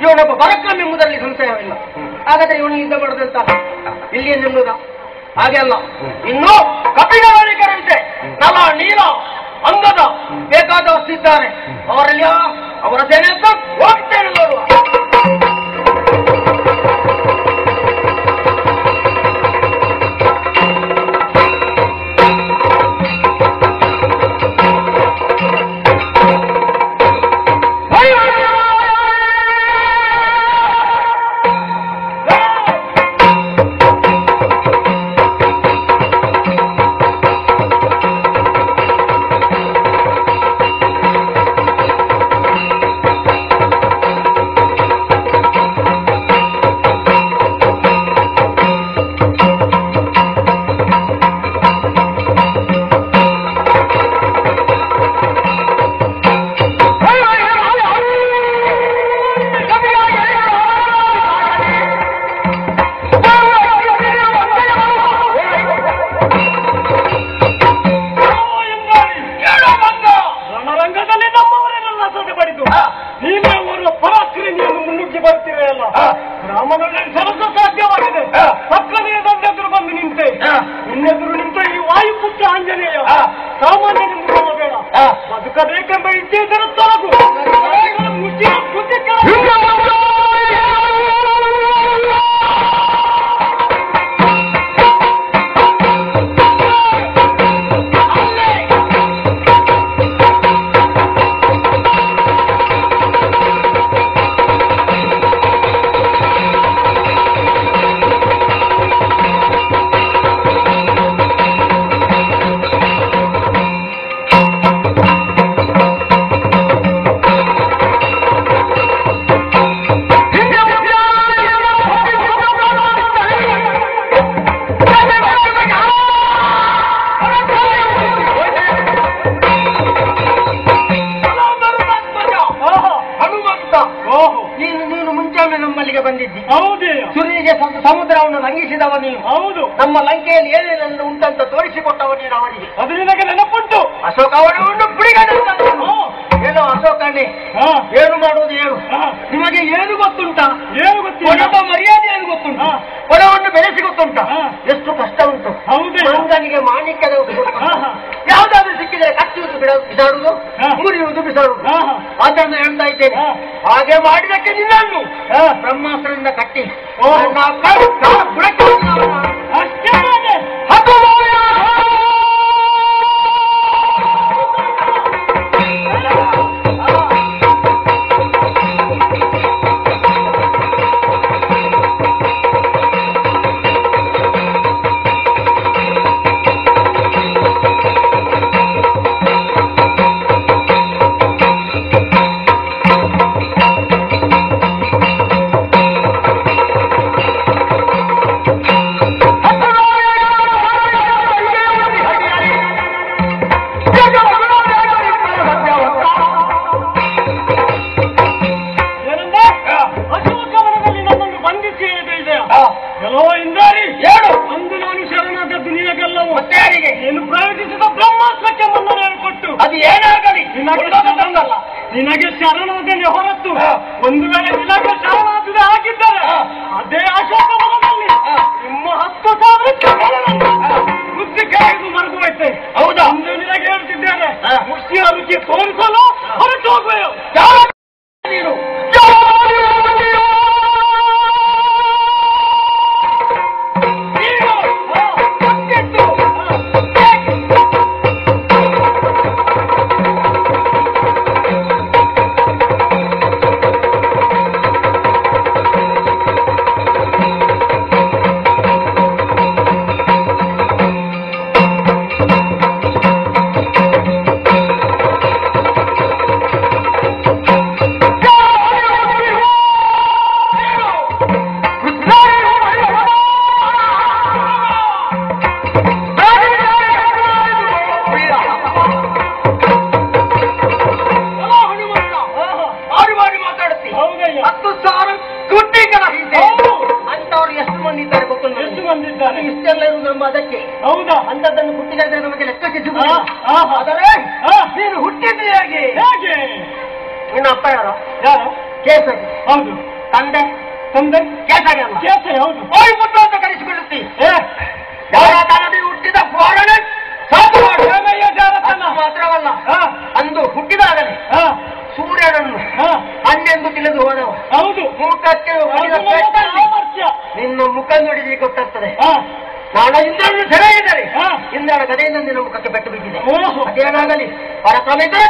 ಇವನೊಬ್ಬ ಪರಾಕ್ರಮ ಎಂಬುದರಲ್ಲಿ ಸಂಶಯವಿಲ್ಲ. ಹಾಗಾದ್ರೆ ಇವನು ಯುದ್ಧ ಮಾಡುದಂತ ಇಲ್ಲಿ ನಿಲ್ಲುದ ಹಾಗೆ ಅಲ್ಲ. ಇನ್ನು ಕಪಿಗಾರಿಕರಂತೆ ನಲ ನೀಲ ಅಂಗದ ಬೇಕಾದವಷ್ಟಿದ್ದಾರೆ. ಅವರಲ್ಲಿ ಅವರ ಸೇನೆ ಅಂತ ಹೋಗ್ತೇನೆ ನೋಡುವ. ಸಮುದ್ರವನ್ನು ಲಂಘಿಸಿದವ ನೀನು. ಹೌದು, ನಮ್ಮ ಲಂಕೆಯಲ್ಲಿ ಏನೇನೆಲ್ಲ ಉಂಟಂತ ತೋರಿಸಿಕೊಟ್ಟವ ನೀನು ಅವನಿಗೆ. ಅದು ನಿನಗೆ ನೆನಪುಂಟು. ಅಶೋಕ ಅವನನ್ನು ಬಿಡಿಗಡೆ ಏನೋ ಅಶೋಕಣ್ಣೆ ಏನು ಮಾಡುವುದು ಹೇಳು. ನಿಮಗೆ ಏನು ಗೊತ್ತುಂಟಾ? ಏನು ಗೊತ್ತಿಲ್ಲ. ಮರ್ಯಾದೆ ಏನು ಗೊತ್ತುಂಟು? ಹೊಲವನ್ನು ಬೆಳೆಸಿ ಗೊತ್ತುಂಟಾ? ಎಷ್ಟು ಕಷ್ಟ ಉಂಟು. ಮಂಗನಿಗೆ ಮಾಣಿಕ್ಯದ ಯಾವ್ದಾದ್ರು ಸಿಕ್ಕಿದರೆ ಕಚ್ಚುವುದು ಬಿಸಾಡುವುದು, ಮುರಿಯುವುದು ಬಿಸಾಡುವುದು. ಅದನ್ನು ಹೇಳ್ತಾ ಇದ್ದೇನೆ. ಹಾಗೆ ಮಾಡಿದಕ್ಕೆ ನಿನ್ನನ್ನು ಬ್ರಹ್ಮಾಸ್ತ್ರದಿಂದ ಕಟ್ಟಿ ನಿನಗೆ ಶರಣಾಗಲಿ ಹೊರತು ಒಂದು ವೇಳೆ ನಿನಗೆ ಶರಣಾಗದೆ ಆಗಿದ್ದರೆ ಅದೇ ಅಶೋಕವನದಲ್ಲಿ ನಿಮ್ಮ 10,000 ಬುದ್ಧಿ ಕೈಗೂ ಮರೆದು ಹೋಯ್ತೆ. ಹೌದಾ? ಒಂದು ನಿನಗೆ ಹೇಳ್ತಿದ್ದೇನೆ, ಮುಷ್ಟಿಯ ರುಚಿ ತೋರಿಸಲು ಹೊರಟು ಹೋಗುವೆಯೋ ನೀನು. ಇಷ್ಟೆಲ್ಲ ಇರುವುದು ನಮ್ಮ ಅದಕ್ಕೆ. ಹೌದಾ? ಅಂತದ್ದನ್ನು ಹುಟ್ಟಿದ್ರೆ ನಮಗೆ ಲೆಕ್ಕಕ್ಕೆ ಸಿಗುವುದು. ಆದರೆ ನೀನು ಹುಟ್ಟಿದ್ದು ಹೇಗೆ? ನಿನ್ನ ಅಪ್ಪ ಯಾರು? ಕೇಸರಿ. ಹೌದು. ತಂದೆ ಕೇಸರಿ ಅಲ್ಲ. ಕೇಸರಿ ಹೌದು. ಓಯ್ ಪುತ್ರ ಅಂತ ಕರೆಸಿಕೊಳ್ಳುತ್ತಿ. ಯಾವತಾನದಿ ಹುಟ್ಟಿದ ಪೌರಾಣ ಮಾತ್ರವಲ್ಲ, ಅಂದು ಹುಟ್ಟಿದಾಗಲೇ ಸೂರ್ಯನನ್ನು ಹಣ್ಣೆಂದು ತಿಳಿದು ಹೋದವ. ಹೌದು. ಮುಖಕ್ಕೆ ನಿನ್ನ ಮುಖ ನುಡಿದಿ ಗೊತ್ತಾಗ್ತದೆ. ನಾನು ಇಂದ್ರನು ಸೆರೆ ಇದ್ದರೆ ಇಂದ್ರನ ಗದೆಯಿಂದ ನಿನ್ನ ಮುಖಕ್ಕೆ ಬೆಟ್ಟು ಬಿದ್ದಿದೆ. ಅದೇನಾಗಲಿ ಪರತಮಿದ್ರೆ